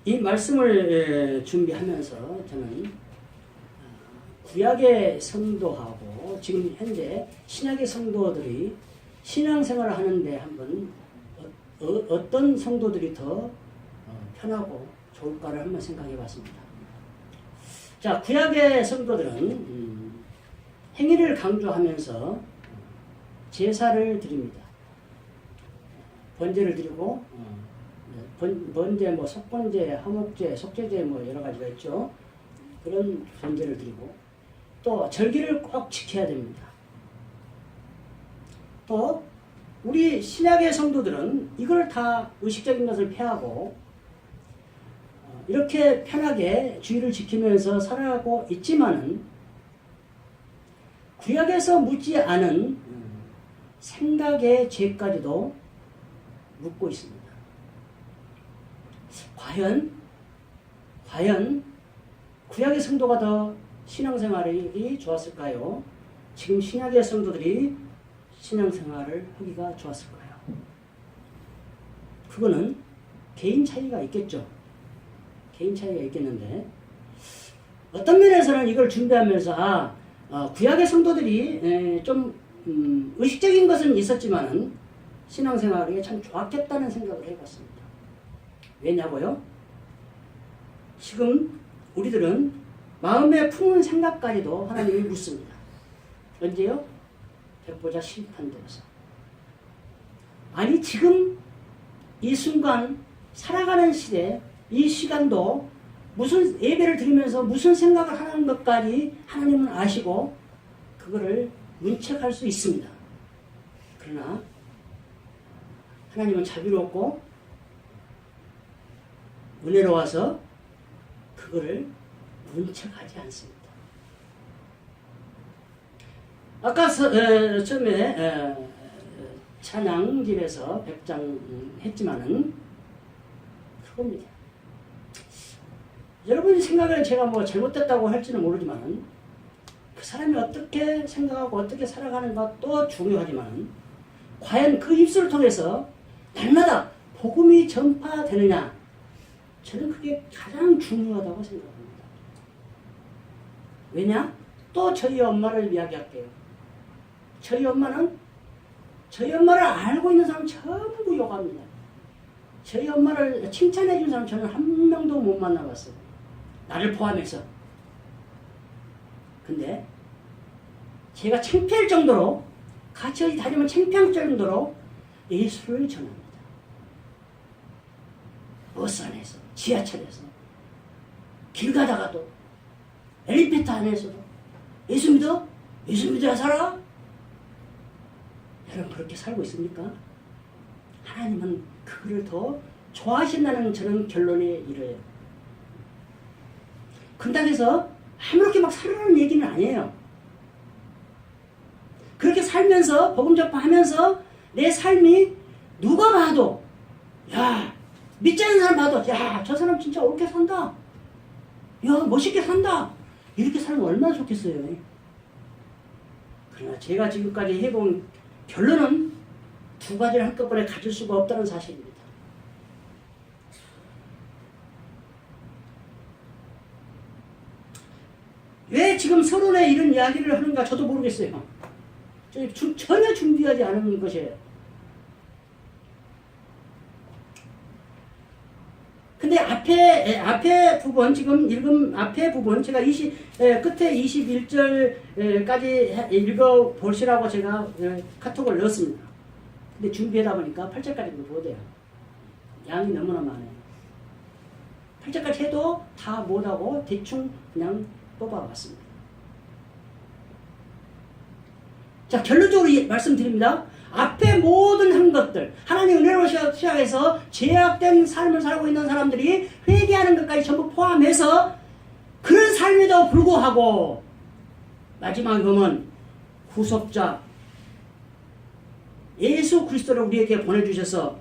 이 말씀을 준비하면서 저는 구약의 성도하고 지금 현재 신약의 성도들이 신앙생활을 하는데 한번 어떤 성도들이 더 편하고 좋을까를 한번 생각해 봤습니다. 자, 구약의 성도들은 행위를 강조하면서 제사를 드립니다. 번제를 드리고 번제, 뭐 속번제, 화목제, 속죄제 뭐 여러 가지가 있죠. 그런 번제를 드리고 또 절기를 꼭 지켜야 됩니다. 또 우리 신약의 성도들은 이걸 다 의식적인 것을 피하고 이렇게 편하게 주의를 지키면서 살아가고 있지만은 구약에서 묻지 않은 생각의 죄까지도 묻고 있습니다. 과연 구약의 성도가 더 신앙생활이 좋았을까요? 지금 신약의 성도들이 신앙생활을 하기가 좋았을까요? 그거는 개인 차이가 있겠죠. 개인 차이가 있겠는데 어떤 면에서는 이걸 준비하면서 구약의 성도들이 좀 의식적인 것은 있었지만은 신앙생활이 참 좋았겠다는 생각을 해봤습니다. 왜냐고요? 지금 우리들은 마음에 품은 생각까지도 하나님이 묻습니다. 언제요? 백보자 심판대에서. 아니 지금 이 순간 살아가는 시대 이 시간도 무슨 예배를 드리면서 무슨 생각을 하는 것까지 하나님은 아시고 그거를 문책할 수 있습니다. 그러나 하나님은 자비롭고 은혜로워서 그거를 문책하지 않습니다. 아까 처음에 찬양집에서 백장했지만은 그겁니다. 여러분이 생각을 제가 뭐 잘못됐다고 할지는 모르지만 그 사람이 어떻게 생각하고 어떻게 살아가는 것도 중요하지만 과연 그 입술을 통해서 날마다 복음이 전파되느냐 저는 그게 가장 중요하다고 생각합니다. 왜냐? 또 저희 엄마를 이야기할게요. 저희 엄마를 알고 있는 사람 전부 욕합니다. 저희 엄마를 칭찬해 준 사람 저는 한 명도 못 만나봤어요. 나를 포함해서. 근데 제가 창피할 정도로 같이 어디 다니면 창피할 정도로 예수를 전합니다. 버스 안에서, 지하철에서, 길 가다가도, 엘리베이터 안에서도 예수 믿어? 예수 믿어야 살아? 여러분 그렇게 살고 있습니까? 하나님은 그거를 더 좋아하신다는 저는 결론에 이르요. 그렇다고 해서 아무렇게 막 살아라는 얘기는 아니에요. 그렇게 살면서 복음 전파하면서 내 삶이 누가 봐도 야 믿지 않는 사람 봐도 야 저 사람 진짜 옳게 산다. 야 멋있게 산다. 이렇게 살면 얼마나 좋겠어요. 그러나 제가 지금까지 해본 결론은 두 가지를 한꺼번에 가질 수가 없다는 사실입니다. 왜 지금 서론에 이런 이야기를 하는가 저도 모르겠어요. 전혀 준비하지 않은 것이에요. 근데 앞에 부분, 지금 읽은 앞에 부분, 제가 끝에 21절까지 읽어보시라고 제가 카톡을 넣었습니다. 근데 준비하다 보니까 8절까지는 못해요. 양이 너무나 많아요. 8절까지 해도 다 못하고 대충 그냥 뽑아봤습니다. 자, 결론적으로 말씀드립니다. 앞에 모든 한 것들, 하나님 은혜로 시작해서 죄악된 삶을 살고 있는 사람들이 회개하는 것까지 전부 포함해서 그런 삶에도 불구하고 마지막에 보면 후속자 예수 그리스도를 우리에게 보내주셔서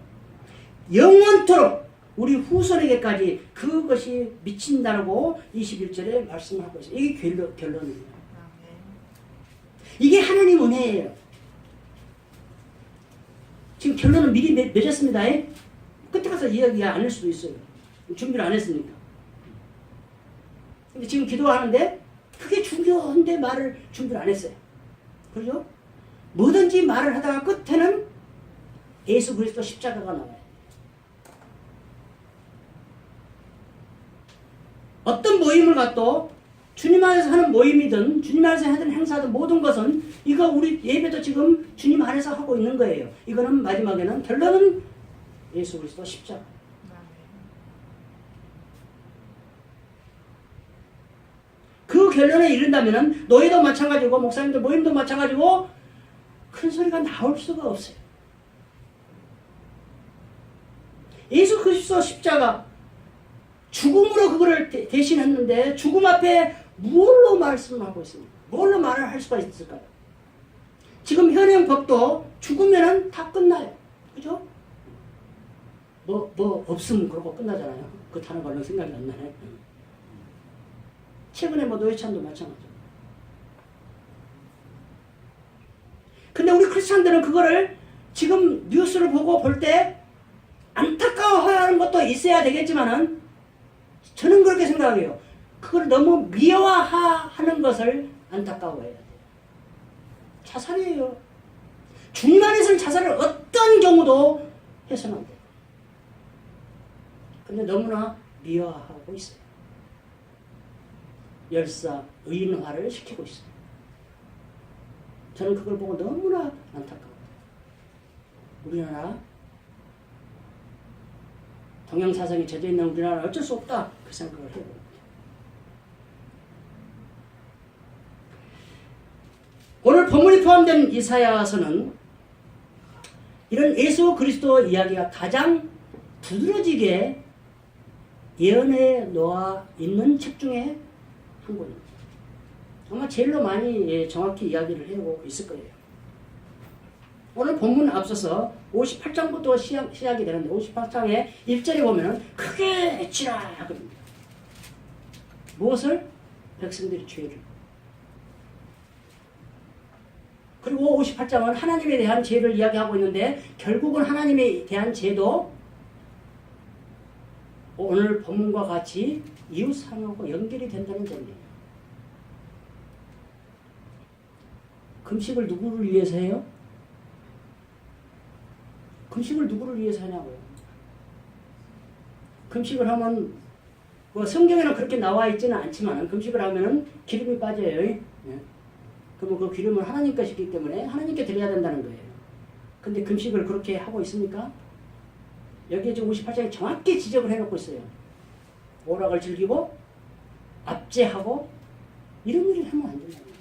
영원토록 우리 후손에게까지 그것이 미친다라고 21절에 말씀하고 있어요. 이게 결론입니다. 이게 하나님 은혜예요. 지금 결론은 미리 맺었습니다. 끝에 가서 이야기가 아닐 수도 있어요. 준비를 안 했으니까. 근데 지금 기도하는데 그게 중요한데 말을 준비를 안 했어요. 그죠? 뭐든지 말을 하다가 끝에는 예수 그리스도 십자가가 나와요. 어떤 모임을 갖도 주님 안에서 하는 모임이든 주님 안에서 하는 행사든 모든 것은 이거 우리 예배도 지금 주님 안에서 하고 있는 거예요. 이거는 마지막에는 결론은 예수 그리스도 십자가. 그 결론에 이른다면은 너희도 마찬가지고 목사님들 모임도 마찬가지고 큰 소리가 나올 수가 없어요. 예수 그리스도 십자가 죽음으로 그거를 대신했는데 죽음 앞에 뭘로 말씀하고 있습니까? 뭘로 말을 할 수가 있을까요? 지금 현행 법도 죽으면은 다 끝나요. 그죠? 뭐 없으면 그러고 끝나잖아요. 그 단어가 얼른 생각이 안 나네. 최근에 뭐 노회찬도 마찬가지죠. 근데 우리 크리스찬들은 그거를 지금 뉴스를 보고 볼 때 안타까워하는 것도 있어야 되겠지만은 저는 그렇게 생각해요. 그걸 너무 미화하는 것을 안타까워해야 돼요. 자살이에요. 주님 안에서는 자살을 어떤 경우도 해서는 안 돼요. 근데 너무나 미화하고 있어요. 열사의인화를 시키고 있어요. 저는 그걸 보고 너무나 안타까워요. 우리나라 동양사상이 젖어 있는 우리나라는 어쩔 수 없다. 그 생각을 해봅니다. 오늘 본문이 포함된 이사야서는 이런 예수 그리스도 이야기가 가장 두드러지게 예언해 놓아 있는 책 중에 한 권입니다. 아마 제일로 많이 정확히 이야기를 해오고 있을 거예요. 오늘 본문 앞서서 58장부터 시작이 되는데 58장의 1절에 보면 크게 외치라 하거든요. 무엇을? 백성들의 죄를. 그리고 58장은 하나님에 대한 죄를 이야기하고 있는데 결국은 하나님에 대한 죄도 오늘 본문과 같이 이웃사랑하고 연결이 된다는 점이에요. 금식을 누구를 위해서 해요? 금식을 누구를 위해서 하냐고요. 금식을 하면 뭐 성경에는 그렇게 나와 있지는 않지만 금식을 하면은 기름이 빠져요. 예? 그러면 그 기름은 하나님 것이기 때문에 하나님께 드려야 된다는 거예요. 근데 금식을 그렇게 하고 있습니까? 여기에 지금 58장에 정확히 지적을 해놓고 있어요. 오락을 즐기고 압제하고 이런 일을 하면 안 된다는 거예요.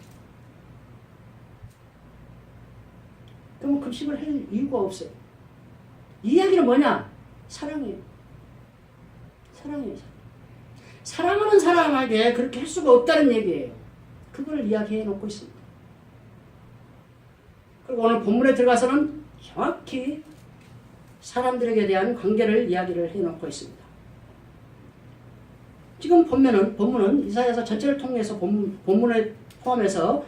그러면 금식을 할 이유가 없어요. 이 이야기는 뭐냐? 사랑이에요. 사랑이에요. 사랑하는 사람에게 그렇게 할 수가 없다는 얘기예요. 그걸 이야기해 놓고 있습니다. 그리고 오늘 본문에 들어가서는 정확히 사람들에게 대한 관계를 이야기를 해 놓고 있습니다. 지금 본문은 이사야서 전체를 통해서 본문에 포함해서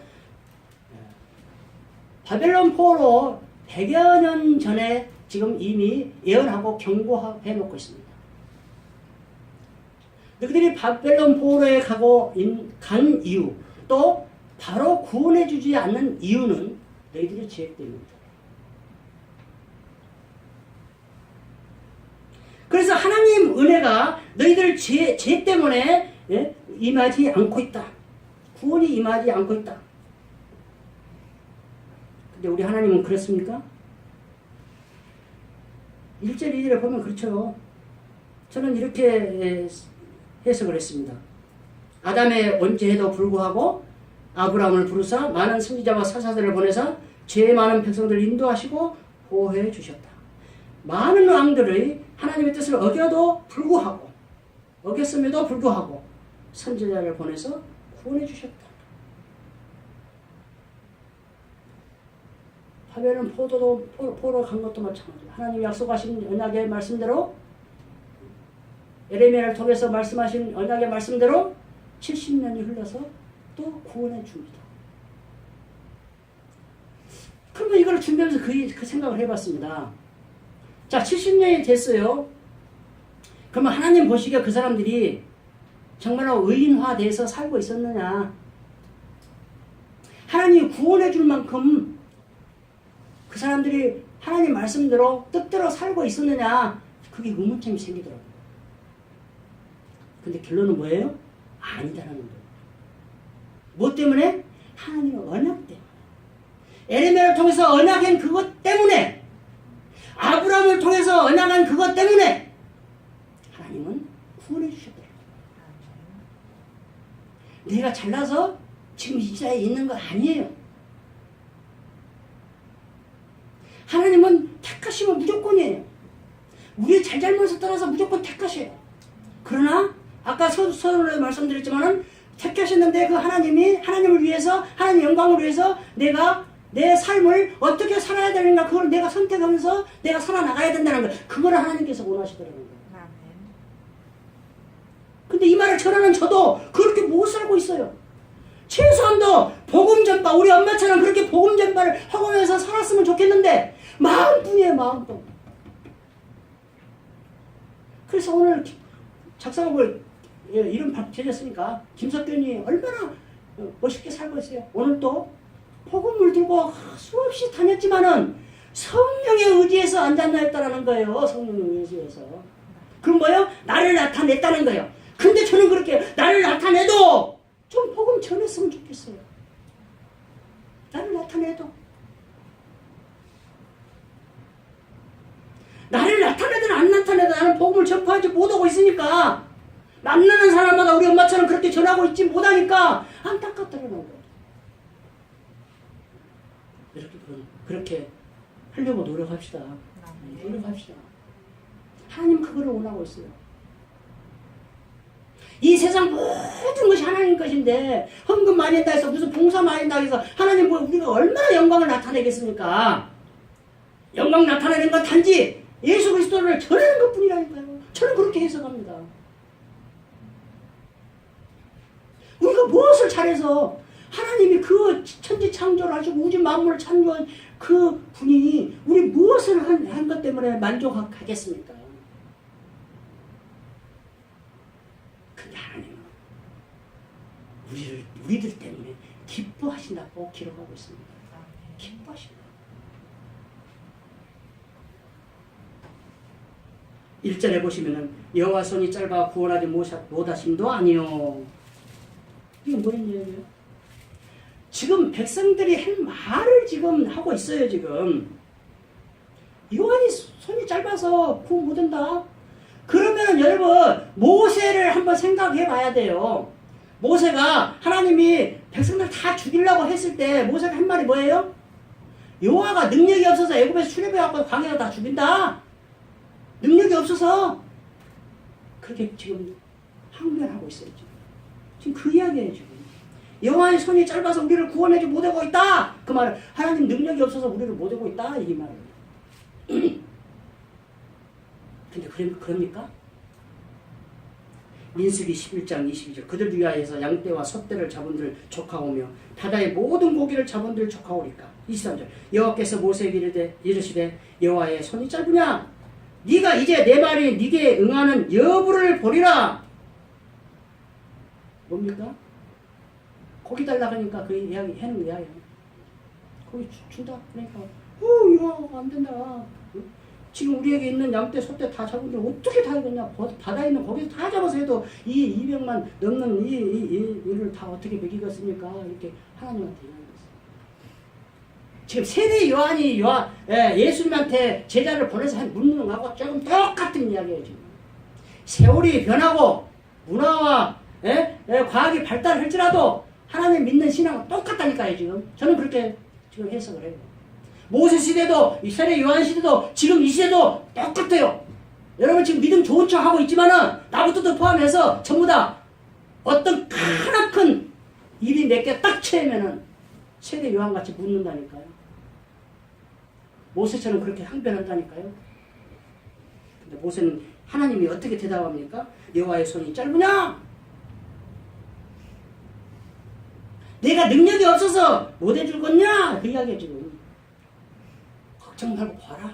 바벨론 포로 100여 년 전에 지금 이미 예언하고 경고해 놓고 있습니다. 너희들이 바벨론 포로에 간 이유, 또 바로 구원해 주지 않는 이유는 너희들의 죄 때문이다. 그래서 하나님 은혜가 너희들 죄 때문에 임하지 않고 있다. 구원이 임하지 않고 있다. 근데 우리 하나님은 그렇습니까? 1절 2절에 보면 그렇죠. 저는 이렇게 해석을 했습니다. 아담의 원죄에도 불구하고 아브라함을 부르사 많은 선지자와 사사들을 보내사 죄 많은 백성들을 인도하시고 보호해 주셨다. 많은 왕들의 하나님의 뜻을 어겼음에도 불구하고 선지자를 보내서 구원해 주셨다. 바벨론 포로 간 것도 마찬가지다. 하나님 약속하신 언약의 말씀대로 예레미야를 통해서 말씀하신 언약의 말씀대로 70년이 흘러서 또 구원해 줍니다. 그러면 이걸 준비하면서 그 생각을 해봤습니다. 자, 70년이 됐어요. 그러면 하나님 보시기에 그 사람들이 정말로 의인화돼서 살고 있었느냐? 하나님이 구원해 줄 만큼 그 사람들이 하나님 말씀대로 뜻대로 살고 있었느냐? 그게 의문점이 생기더라고요. 근데 결론은 뭐예요? 아니다라는 거예요. 뭐 때문에? 하나님의 언약 때문에. 에레미야를 통해서 언약한 그것 때문에, 아브라함을 통해서 언약한 그것 때문에 하나님은 구원해 주셨더라고요. 내가 잘나서 지금 이 자리에 있는 거 아니에요. 하나님은 택하시면 무조건이에요. 우리의 잘잘못을 떠나서 무조건 택하셔요. 그러나 아까 서론에 말씀드렸지만은 택하셨는데 그 하나님이 하나님을 위해서, 하나님 영광을 위해서 내가 내 삶을 어떻게 살아야 되는가, 그걸 내가 선택하면서 내가 살아나가야 된다는 거예요. 그걸 하나님께서 원하시더라는 거예요. 근데 이 말을 전하는 저도 그렇게 못 살고 있어요. 최소한도 복음 전파, 우리 엄마처럼 그렇게 복음 전파를 하면서 살았으면 좋겠는데 마음뿐이에요, 마음뿐. 그래서 오늘 작사곡을 이름 제졌으니까 김석균이 얼마나 멋있게 살고 있어요. 오늘 또 복음을 들고 수없이 다녔지만은 성령의 의지에서 앉았나였다라는 거예요. 성령의 의지에서. 그럼 뭐예요? 나를 나타냈다는 거예요. 근데 저는 그렇게 나를 나타내도 좀 복음 전했으면 좋겠어요. 나를 나타내도. 나를 나타내든 안 나타내든 나는 복음을 전파하지 못하고 있으니까, 만나는 사람마다 우리 엄마처럼 그렇게 전하고 있지 못하니까 안타깝다는 거예요. 그렇게 하려고 노력합시다. 노력합시다. 하나님 그거를 원하고 있어요. 이 세상 모든 것이 하나님 것인데 헌금 많이 했다 해서 무슨 봉사 많이 했다 해서 하나님 뭐 우리가 얼마나 영광을 나타내겠습니까? 영광 나타내는 건 단지 예수 그리스도를 전하는 것뿐이라니까요. 저는 그렇게 해석합니다. 우리가 무엇을 잘해서 하나님이 그 천지 창조를 하시고 우주 만물을 창조한 그 분이 우리 무엇을 한 것 때문에 만족하겠습니까? 근데 하나님은 우리들 때문에 기뻐하신다고 기록하고 있습니다. 기뻐하신다. 1절에 보시면은 여호와 손이 짧아 구원하지 못하심도 아니요. 이게 뭐란 얘기예요? 지금 백성들이 할 말을 지금 하고 있어요. 지금 요한이 손이 짧아서 구원 못한다. 그러면 여러분 모세를 한번 생각해 봐야 돼요. 모세가 하나님이 백성들 다 죽이려고 했을 때 모세가 한 말이 뭐예요? 여호와가 능력이 없어서 애굽에서 출애굽해갖고 광야로 다 죽인다. 능력이 없어서 그렇게 지금 항변하고 있어요. 지금 그 이야기예요. 지금 여호와의 손이 짧아서 우리를 구원하지 못하고 있다. 그 말은 하나님 능력이 없어서 우리를 못하고 있다. 이 말이에요. 근데 그럽니까? 민수기 11장 22절 그들 위하여서 양떼와 솥대를 잡은들 족하오며 바다의 모든 고기를 잡은들 족하오리까. 23절 여호와께서 모세에게 이르시되 여호와의 손이 짧으냐 네가 이제 내 말이 네게 응하는 여부를 보리라. 뭡니까? 고기 달라 하니까 그 이야기 하는 이야기야. 고기 준다. 그러니까 이거 안 된다. 지금 우리에게 있는 양떼, 소떼 다 잡은데 어떻게 다 하겠냐? 바다에 있는 고기 다 잡아서 해도 이 200만 넘는 이를 다 어떻게 먹이겠습니까? 이렇게 하나님한테 이야기했어요. 지금 세례 요한이 예수님한테 제자를 보내서 묻는 거하고 조금 똑같은 이야기예요. 지금 세월이 변하고 문화와 과학이 발달할지라도 하나님 믿는 신앙은 똑같다니까요. 지금 저는 그렇게 지금 해석을 해요. 모세 시대도 세례 요한 시대도 지금 이 시대도 똑같아요. 여러분 지금 믿음 좋은 척 하고 있지만은 나부터도 포함해서 전부 다 어떤 크나큰 입이 몇 개 딱 채면은 세례 요한 같이 묻는다니까요. 모세처럼 그렇게 항변한다니까요. 근데 모세는 하나님이 어떻게 대답합니까? 여호와의 손이 짧으냐? 내가 능력이 없어서 못 해줄 거냐? 그 이야기야 지금. 걱정 말고 봐라.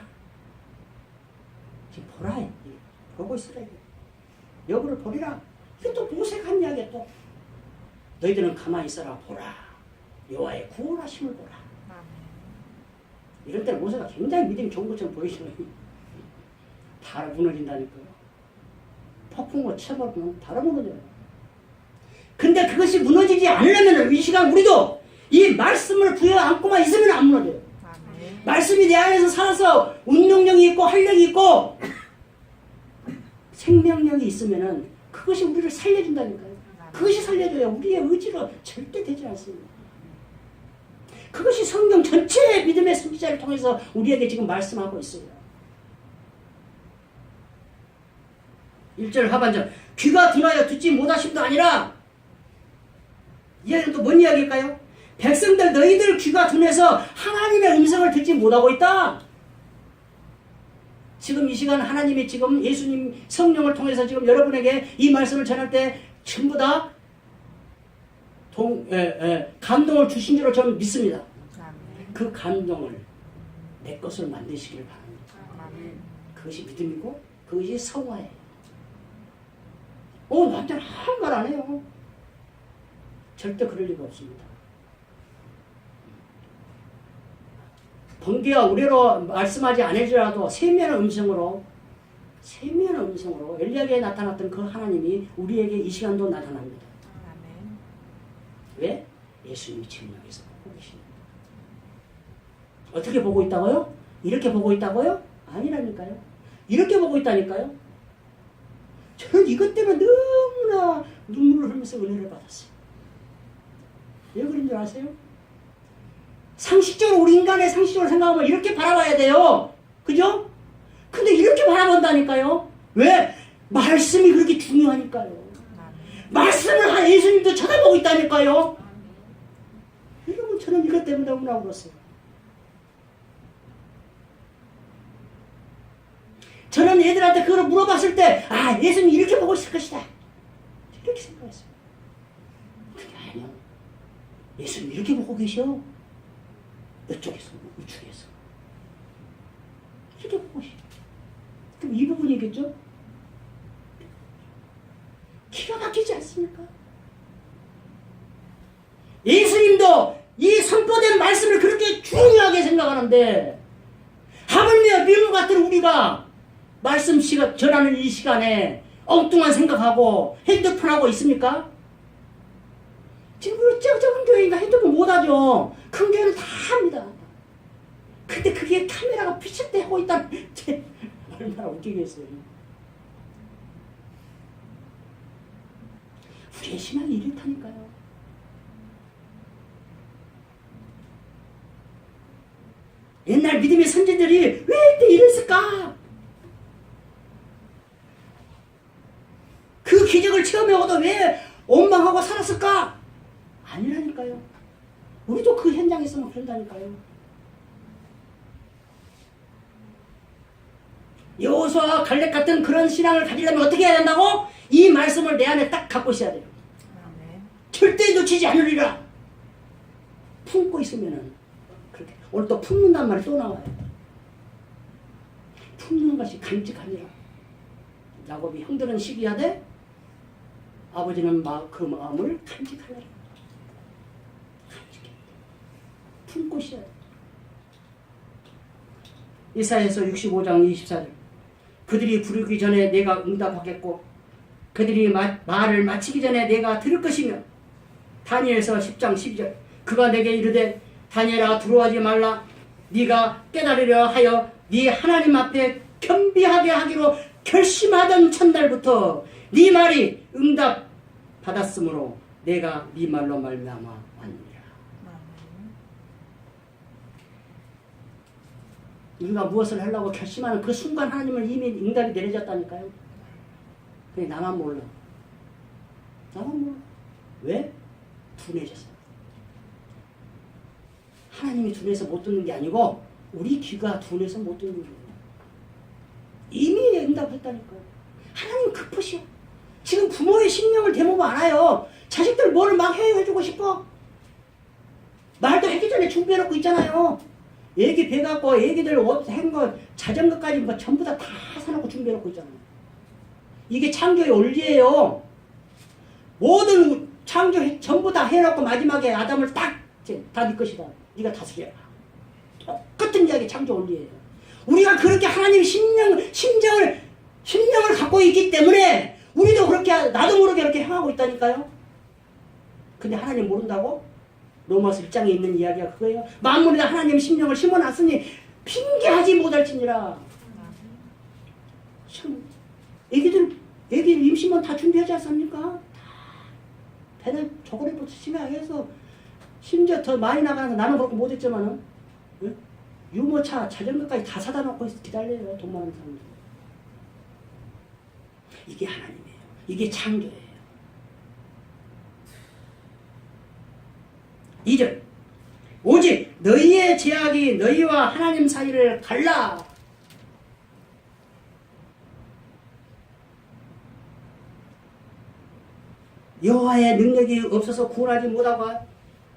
지금 보라. 보고 있으라. 여부를 보리라. 이게 또 모세가 한 이야기야 또. 너희들은 가만히 있어라 보라. 여호와의 구원하심을 보라. 이럴 때는 모세가 굉장히 믿음이 좋은 것처럼 보이시는 바로 무너진다니까요. 폭풍으로 쳐버리면 바로 무너져요. 근데 그것이 무너지지 않으려면 이 시간 우리도 이 말씀을 부여안고만 있으면 안 무너져요. 말씀이 내 안에서 살아서 운동력이 있고 활력이 있고 생명력이 있으면은 그것이 우리를 살려준다니까요. 그것이 살려줘요. 우리의 의지로 절대 되지 않습니다. 그것이 성경 전체의 믿음의 선지자를 통해서 우리에게 지금 말씀하고 있어요. 1절 하반절 귀가 둔하여 듣지 못하심도 아니라 이해는 또 뭔 이야기일까요? 백성들 너희들 귀가 둔해서 하나님의 음성을 듣지 못하고 있다. 지금 이 시간 하나님이 지금 예수님 성령을 통해서 지금 여러분에게 이 말씀을 전할 때 전부 다 감동을 주신 줄로 저는 믿습니다. 그 감동을 내 것을 만드시길 바랍니다. 그것이 믿음이고 그것이 성화예요. 나한테는 아무 말 안 해요. 절대 그럴 리가 없습니다. 번개와 우레로 말씀하지 않으더라도 세미한 음성으로 엘리야에게 나타났던 그 하나님이 우리에게 이 시간도 나타납니다. 왜? 예수님이 증명해서 보고 계십니다. 어떻게 보고 있다고요? 이렇게 보고 있다고요? 아니라니까요. 이렇게 보고 있다니까요. 저는 이것 때문에 너무나 눈물을 흘리면서 은혜를 받았어요. 왜 그런 줄 아세요? 상식적으로 우리 인간의 상식적으로 생각하면 이렇게 바라봐야 돼요. 그죠? 근데 이렇게 바라본다니까요. 왜? 말씀이 그렇게 중요하니까요. 말씀을 한 예수님도 쳐다보고 있다니까요. 여러분 저는 이것 때문에 너무나 울었어요. 저는 애들한테 그걸 물어봤을 때 예수님이 이렇게 보고 있을 것이다. 이렇게 생각했어요. 그게 아니요. 예수님 이렇게 보고 계셔. 이쪽에서 우측에서 이렇게 보고 계셔. 그럼 이 부분이겠죠? 기가 막히지 않습니까? 예수님도 이 선포된 말씀을 그렇게 중요하게 생각하는데 하물며 미움 같은 우리가 말씀 시간 전하는 이 시간에 엉뚱한 생각하고 핸드폰하고 있습니까? 지금 우리 작은 교회니까 핸드폰 못하죠. 큰 교회는 다 합니다. 근데 그게 카메라가 비칠 때 하고 있다는 얼마나 웃기겠어요. 우리의 신앙이 이렇다니까요. 옛날 믿음의 선지들이 왜 이때 이랬을까? 그 기적을 체험하고도 왜 원망하고 살았을까? 아니라니까요. 우리도 그 현장에 있으면 그런다니까요. 여호수아와 갈렙 같은 그런 신앙을 가지려면 어떻게 해야 된다고? 이 말씀을 내 안에 딱 갖고 있어야 돼요. 절대 놓치지 않으리라. 품고 있으면은 그렇게 오늘 또 품는단 말이 또 나와요. 품는 것이 간직하니라. 야곱이 형들은 시기하되 아버지는 그 마음을 간직하니라. 간직해. 품고 있어야 돼. 이사야서 65장 24절 그들이 부르기 전에 내가 응답하겠고 그들이 말을 마치기 전에 내가 들을 것이며 다니엘서 10장 12절 그가 내게 이르되 다니엘아 두려워하지 말라 네가 깨달으려 하여 네 하나님 앞에 겸비하게 하기로 결심하던 첫날부터 네 말이 응답 받았으므로 내가 네 말로 말미암아 왔느니라. 우리가 무엇을 하려고 결심하는 그 순간 하나님은 이미 응답이 내려졌다니까요. 근데 나만 몰라. 나만 몰라. 왜? 둔해졌어. 하나님이 둔해서 못 듣는 게 아니고 우리 귀가 둔해서 못 듣는 거예요. 이미 응답했다니까요. 하나님 급하시오. 지금 부모의 심령을 대모고 안아요. 자식들 뭐를 막 해주고 싶어. 말도 하기 전에 준비해놓고 있잖아요. 애기 배 갖고 애기들 옷, 행거, 자전거까지 뭐 전부 다 사놓고 준비해놓고 있잖아요. 이게 창조의 원리예요. 모든 창조 전부 다 해놓고 마지막에 아담을 다 네 것이다. 네가 다스려라. 똑같은 이야기 창조 원리예요. 우리가 그렇게 하나님 심령을 갖고 있기 때문에 우리도 그렇게 나도 모르게 그렇게 행하고 있다니까요. 근데 하나님 모른다고? 로마서 1장에 있는 이야기가 그거예요. 만물에다 하나님 심령을 심어놨으니 핑계하지 못할지니라. 참 애기 임신만 다 준비하지 않습니까? 배를 저거리부터 심하게 해서 심지어 더 많이 나가는 거 나는 그렇게 못했지만은 응? 유모차 자전거까지 다 사다 놓고 기다려요. 돈 많은 사람들. 이게 하나님이에요. 이게 창조예요. 2절 오직 너희의 죄악이 너희와 하나님 사이를 갈라. 여호와의 능력이 없어서 구원하지 못하고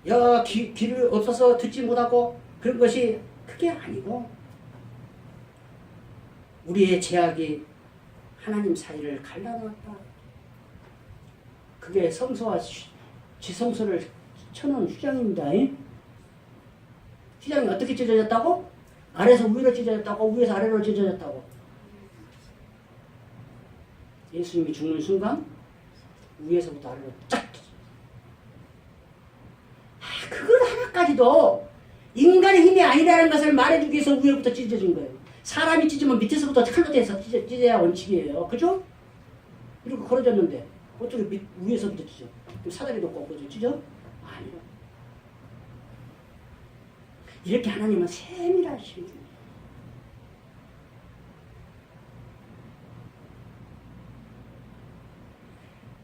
여호와 귀를 없어서 듣지 못하고 그런 것이 그게 아니고 우리의 죄악이 하나님 사이를 갈라놓았다. 그게 성소와 지성소를 쳐놓은 휘장입니다. 휘장이 어떻게 찢어졌다고? 아래에서 위로 찢어졌다고? 위에서 아래로 찢어졌다고? 예수님이 죽는 순간 위에서부터 아래로 쫙 그걸 하나까지도 인간의 힘이 아니라는 것을 말해주기 위해서 위에부터 찢어진 거예요. 사람이 찢으면 밑에서부터 칼로 대서 찢어야 원칙이에요. 그죠? 이렇게 걸어졌는데 어떻게 위에서부터 찢어? 사다리도 꺾어져 찢어? 아니요. 이렇게 하나님은 세밀하신 분이에요.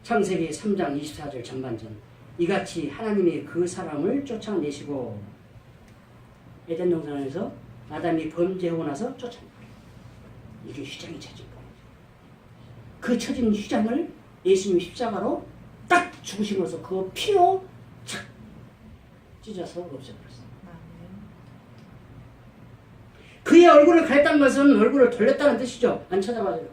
창세기 3장 24절 전반전 이같이 하나님이 그 사람을 쫓아내시고 에덴 동산에서 아담이 범죄하고 나서 쫓아냅니다. 이게 휘장이 쳐진 거예요. 그 쳐진 휘장을 예수님이 십자가로 딱 죽으심으로써 그 피로 착 찢어서 없애버렸어요. 그의 얼굴을 가렸다는 것은 얼굴을 돌렸다는 뜻이죠. 안 찾아봐요.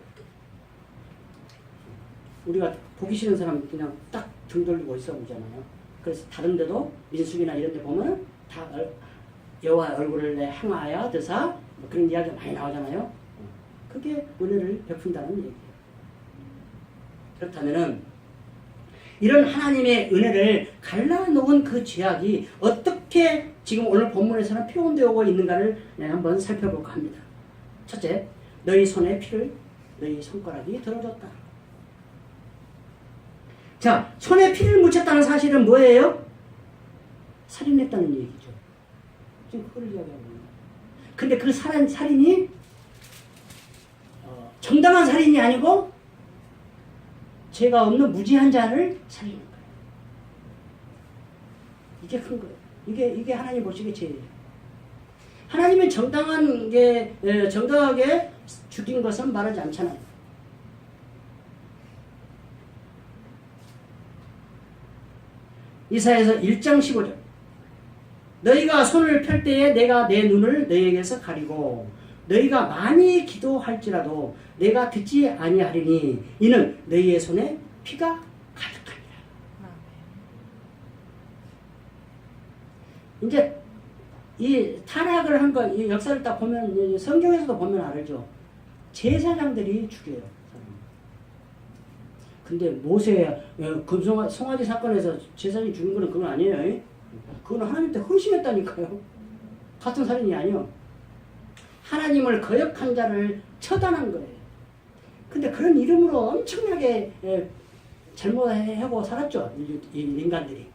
우리가 보기 싫은 사람 그냥 딱 등 돌리고 있어 보잖아요. 그래서 다른 데도 민수기나 이런 데 보면 다 여호와 얼굴을 향하여 드사 뭐 그런 이야기가 많이 나오잖아요. 그게 은혜를 베푼다는 얘기예요. 그렇다면은 이런 하나님의 은혜를 갈라놓은 그 죄악이 어떻게 지금 오늘 본문에서는 표현되어 있는가를 한번 살펴볼까 합니다. 첫째, 너희 손에 피를 너희 손가락이 들어줬다. 자, 손에 피를 묻혔다는 사실은 뭐예요? 살인했다는 얘기죠. 지금 그걸 이야기하고 있는 거예요. 근데 그 살인이 정당한 살인이 아니고 죄가 없는 무지한 자를 살리는 거예요. 이게 큰 거예요. 이게 하나님 보시기에 죄예요. 하나님은 정당하게 죽인 것은 말하지 않잖아요. 이사야서 1장 15절 너희가 손을 펼 때에 내가 내 눈을 너희에게서 가리고 너희가 많이 기도할지라도 내가 듣지 아니하리니 이는 너희의 손에 피가 가득하니라. 이제 이 타락을 한 거, 이 역사를 딱 보면 성경에서도 보면 알죠. 제사장들이 죽여요. 근데 모세 송아지 사건에서 제사장이 죽은 거는 그건 아니에요. 그건 하나님한테 헌신했다니까요. 같은 살인이 아니요. 하나님을 거역한 자를 처단한 거예요. 근데 그런 이름으로 엄청나게 잘못하고 살았죠. 이 인간들이.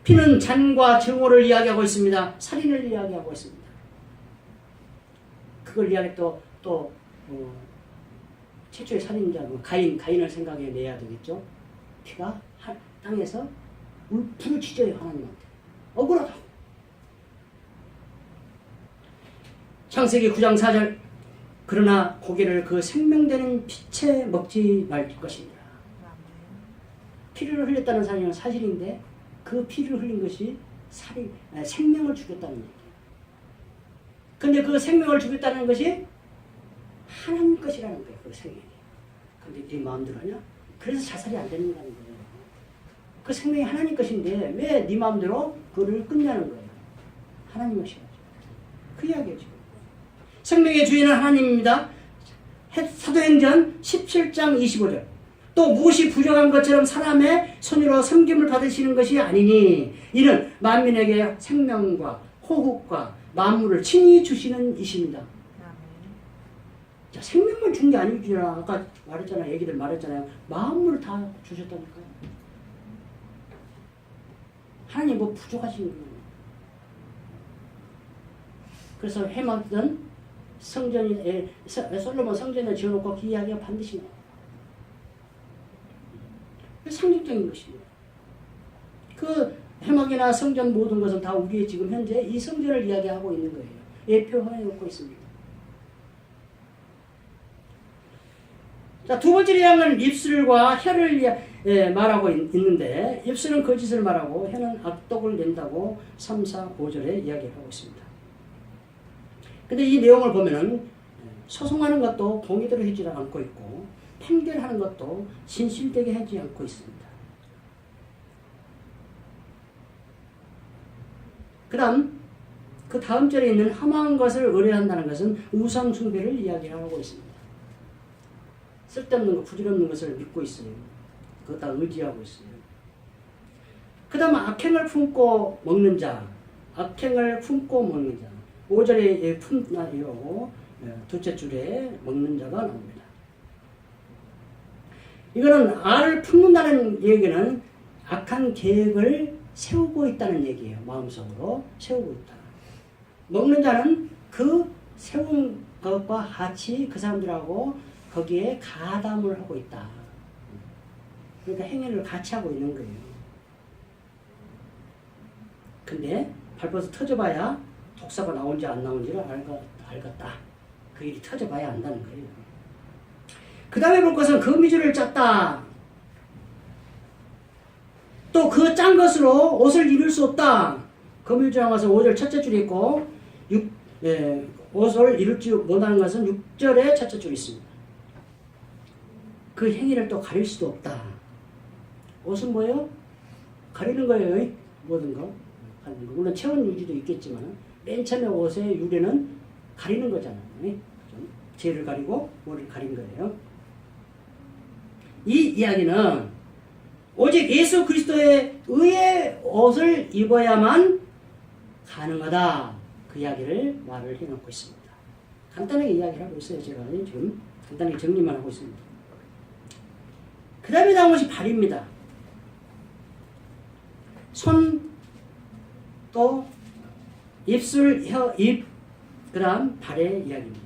피는 잔과 증오를 이야기하고 있습니다. 살인을 이야기하고 있습니다. 그걸 이야기 또 최초의 살인자 가인을 생각해 내야 되겠죠. 피가 땅에서 불을 찢어요. 하나님한테. 억울하다. 창세기 9장 4절 그러나 고기를 그 생명되는 빛에 먹지 말 것입니다. 피를 흘렸다는 사실은 사실인데 그 피를 흘린 것이 생명을 죽였다는 얘기예요. 근데 그 생명을 죽였다는 것이 하나님 것이라는 거예요. 그 생명이. 근데 네 마음대로 하냐? 그래서 자살이 안 되는 거예요. 그 생명이 하나님 것인데 왜 네 마음대로 그를 끝내는 거예요? 하나님 것이죠. 그 이야기죠. 생명의 주인은 하나님입니다. 사도행전 17장 25절. 또 무엇이 부족한 것처럼 사람의 손으로 섬김을 받으시는 것이 아니니 이는 만민에게 생명과 호흡과 만물을 친히 주시는 이십니다. 자, 생명만 준 게 아니구나. 아까 말했잖아요. 얘기들 말했잖아요. 만물을 다 주셨다니까요. 하나님 뭐 부족하신 거예요. 그래서 해막던 성전이 솔로몬 성전에 지어놓고 그 이야기가 반드시 나와요. 상징적인 것입니다. 그 해막이나 성전 모든 것은 다 우리의 지금 현재 이 성전을 이야기하고 있는 거예요. 예표해 놓고 있습니다. 자, 두 번째 이야기는 입술과 혀를 말하고 있는데 입술은 거짓을 말하고 혀는 악독을 낸다고 3, 4, 5절에 이야기를 하고 있습니다. 근데 이 내용을 보면은 소송하는 것도 공의대로 하지 않고 있고 판결하는 것도 진실되게 하지 않고 있습니다. 그 다음 절에 있는 험한 것을 의뢰한다는 것은 우상 숭배를 이야기하고 있습니다. 쓸데없는 것, 부질없는 것을 믿고 있어요. 그거 다 의지하고 있어요. 그 다음 악행을 품고 먹는 자, 악행을 품고 먹는 자. 5절에 품나 이러고 둘째 줄에 먹는 자가 나옵니다. 이거는 알을 품는다는 얘기는 악한 계획을 세우고 있다는 얘기예요. 마음속으로 세우고 있다. 먹는 자는 그 세운 것과 같이 그 사람들하고 거기에 가담을 하고 있다. 그러니까 행위를 같이 하고 있는 거예요. 근데 밟아서 터져봐야 독사가 나온지 안 나온지를 알겠다. 그 일이 터져봐야 안다는 거예요. 그 다음에 볼 것은 거미줄을 짰다. 또 그 짠 것으로 옷을 입을 수 없다. 거미줄 나와서 5절 첫째 줄이 있고 옷을 입을 줄 못하는 것은 6절에 첫째 줄이 있습니다. 그 행위를 또 가릴 수도 없다. 옷은 뭐예요? 가리는 거예요. 모든 거. 물론 체온 유지도 있겠지만 맨 처음에 옷의 유래는 가리는 거잖아요. 죄를 가리고 머리를 가린 거예요. 이 이야기는 오직 예수 그리스도의 의의 옷을 입어야만 가능하다. 그 이야기를 말을 해놓고 있습니다. 간단하게 이야기를 하고 있어요. 제가 지금 간단하게 정리만 하고 있습니다. 그 다음에 나온 것이 발입니다. 손, 또 입술, 혀, 입, 그 다음 발의 이야기입니다.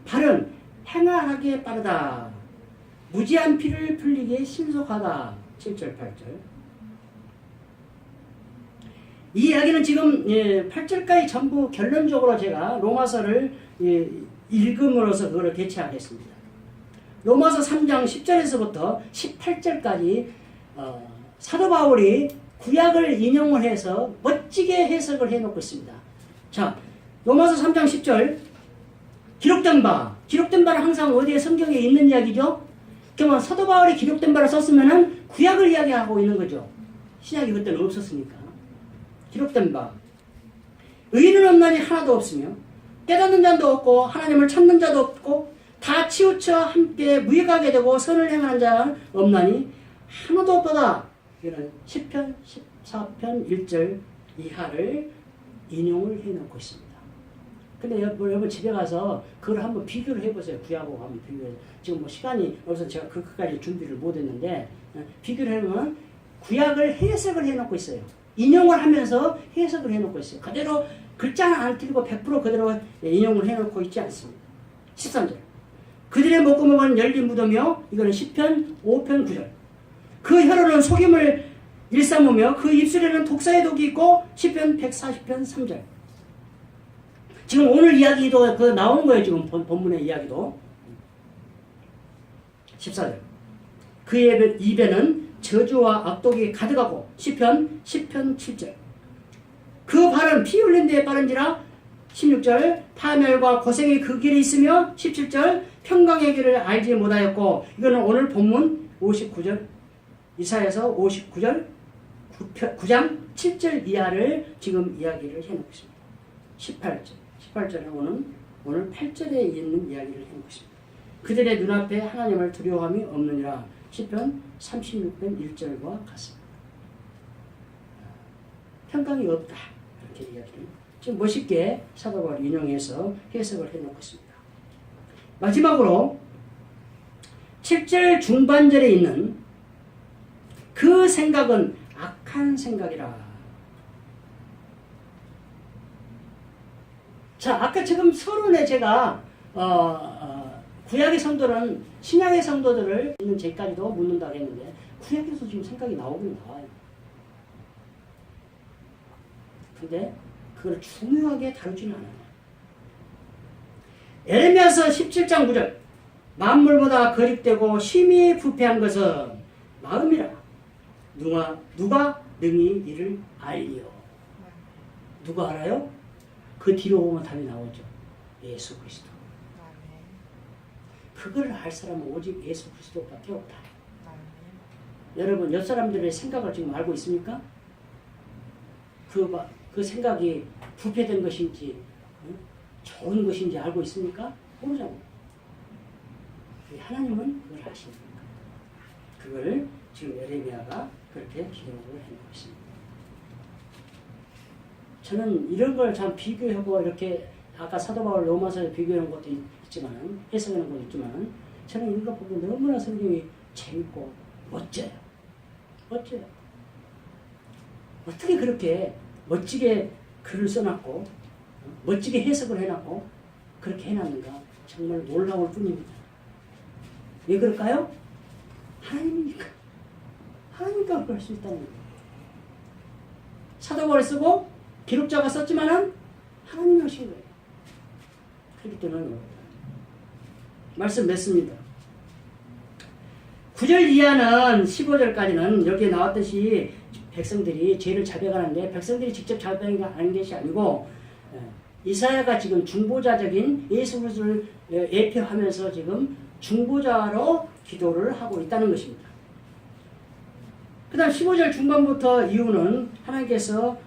발은 행하기에 빠르다. 무지한 피를 풀리기에 신속하다. 7절, 8절. 이 이야기는 지금 8절까지 전부 결론적으로 제가 로마서를 읽음으로써 그걸 개최하겠습니다. 로마서 3장 10절에서부터 18절까지 사도 바울이 구약을 인용을 해서 멋지게 해석을 해놓고 있습니다. 자, 로마서 3장 10절 기록된 바는 항상 어디에 성경에 있는 이야기죠? 그러면 사도 바울이 기록된 바를 썼으면은 구약을 이야기하고 있는 거죠. 신약이 그때는 없었으니까. 기록된 바. 의인은 없나니 하나도 없으며 깨닫는 자도 없고 하나님을 찾는 자도 없고 다 치우쳐 함께 무익하게 되고 선을 행하는 자는 없나니 하나도 없다. 이거는 10편, 14편 1절 이하를 인용을 해놓고 있습니다. 근데 여러분 집에 가서 그걸 한번 비교를 해보세요. 구약하고 한번 비교해서. 지금 뭐 시간이 없어서 제가 그까지 준비를 못했는데 비교를 해보면 구약을 해석을 해놓고 있어요. 인용을 하면서 해석을 해놓고 있어요. 그대로 글자는 안 틀리고 100% 그대로 인용을 해놓고 있지 않습니다. 13절 그들의 목구멍은 열린 무덤이요 이거는 10편 5편 9절 그 혀로는 속임을 일삼으며 그 입술에는 독사의 독이 있고 10편 140편 3절 지금 오늘 이야기도 그 나오는 거예요. 지금 본문의 이야기도 14절 그의 입에는 저주와 악독이 가득하고 10편 7절 그 발은 피 흘린 데에 빠른지라 16절 파멸과 고생의 그 길에 있으며 17절 평강의 길을 알지 못하였고 이거는 오늘 본문 59절 이사야서 59절 9장 7절 이하를 지금 이야기를 해놓고 있습니다. 18절하고는 오늘 8절에 있는 이야기를 해놓고 있습니다. 그들의 눈앞에 하나님을 두려워함이 없느니라. 시편 36편 1절과 같습니다. 평강이 없다. 이렇게 이야기를 지금 멋있게 사도 바울이 인용해서 해석을 해놓고 있습니다. 마지막으로 7절 중반절에 있는 그 생각은 악한 생각이라. 자, 아까 지금 서론에 제가 구약의 성도는 신약의 성도들을 있는 죄까지도 묻는다고 했는데 구약에서 지금 생각이 나오긴 나와요. 근데 그걸 중요하게 다루지는 않아요. 에레미야서 17장 9절 만물보다 거립되고 심히 부패한 것은 마음이라. 누가 능히 이를 알리요. 누가 알아요? 그 뒤로 보면 답이 나오죠. 예수 그리스도. 그걸 알 사람은 오직 예수 그리스도밖에 없다. 여러분, 옆 사람들의 생각을 지금 알고 있습니까? 그 생각이 부패된 것인지 좋은 것인지 알고 있습니까? 모르잖아요. 하나님은 그걸 아십니까? 그걸 지금 에레미야가 그렇게 기록을 해놓고 있습니다. 저는 이런 걸 참 비교하고 이렇게 아까 사도 바울 로마서에 비교하는 것도 있지만 해석하는 것도 있지만 저는 이런 거 보고 너무나 성경이 재밌고 멋져요. 멋져요. 어떻게 그렇게 멋지게 글을 써놨고 멋지게 해석을 해놨고 그렇게 해놨는가 정말 놀라울 뿐입니다. 왜 그럴까요? 하나님이니까. 하나님과 그럴 수 있다는 거예요. 사도 바울이 쓰고 기록자가 썼지만은 하나님이 하신 거예요. 그렇기 때문에 말씀 맺습니다. 9절 이하는 15절까지는 여기에 나왔듯이 백성들이 죄를 자백하는데 백성들이 직접 자백하는 것이 아니고 이사야가 지금 중보자적인 예수 그리스도를 예표하면서 지금 중보자로 기도를 하고 있다는 것입니다. 그 다음 15절 중반부터 이후는 하나님께서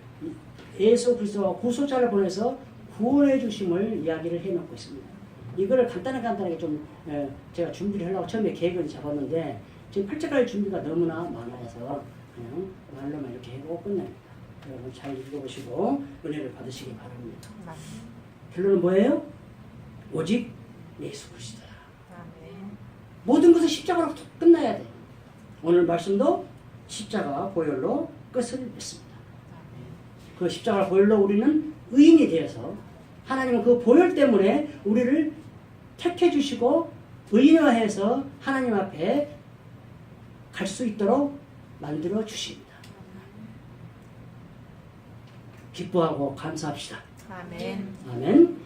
예수 그리스도와 구속자를 보내서 구원해 주심을 이야기를 해놓고 있습니다. 이거를 간단하게 좀 제가 준비를 하려고 처음에 계획을 잡았는데 지금 8절까지 준비가 너무나 많아서 그냥 말로만 이렇게 해보고 끝냅니다. 여러분 잘 읽어보시고 은혜를 받으시기 바랍니다. 결론은 뭐예요? 오직 예수 그리스도다. 모든 것은 십자가로 끝나야 돼. 오늘 말씀도 십자가 보혈로 끝을 맺습니다. 그 십자가 보혈로 우리는 의인이 되어서 하나님은 그 보혈 때문에 우리를 택해 주시고 의인화해서 하나님 앞에 갈 수 있도록 만들어 주십니다. 기뻐하고 감사합시다. 아멘. 아멘.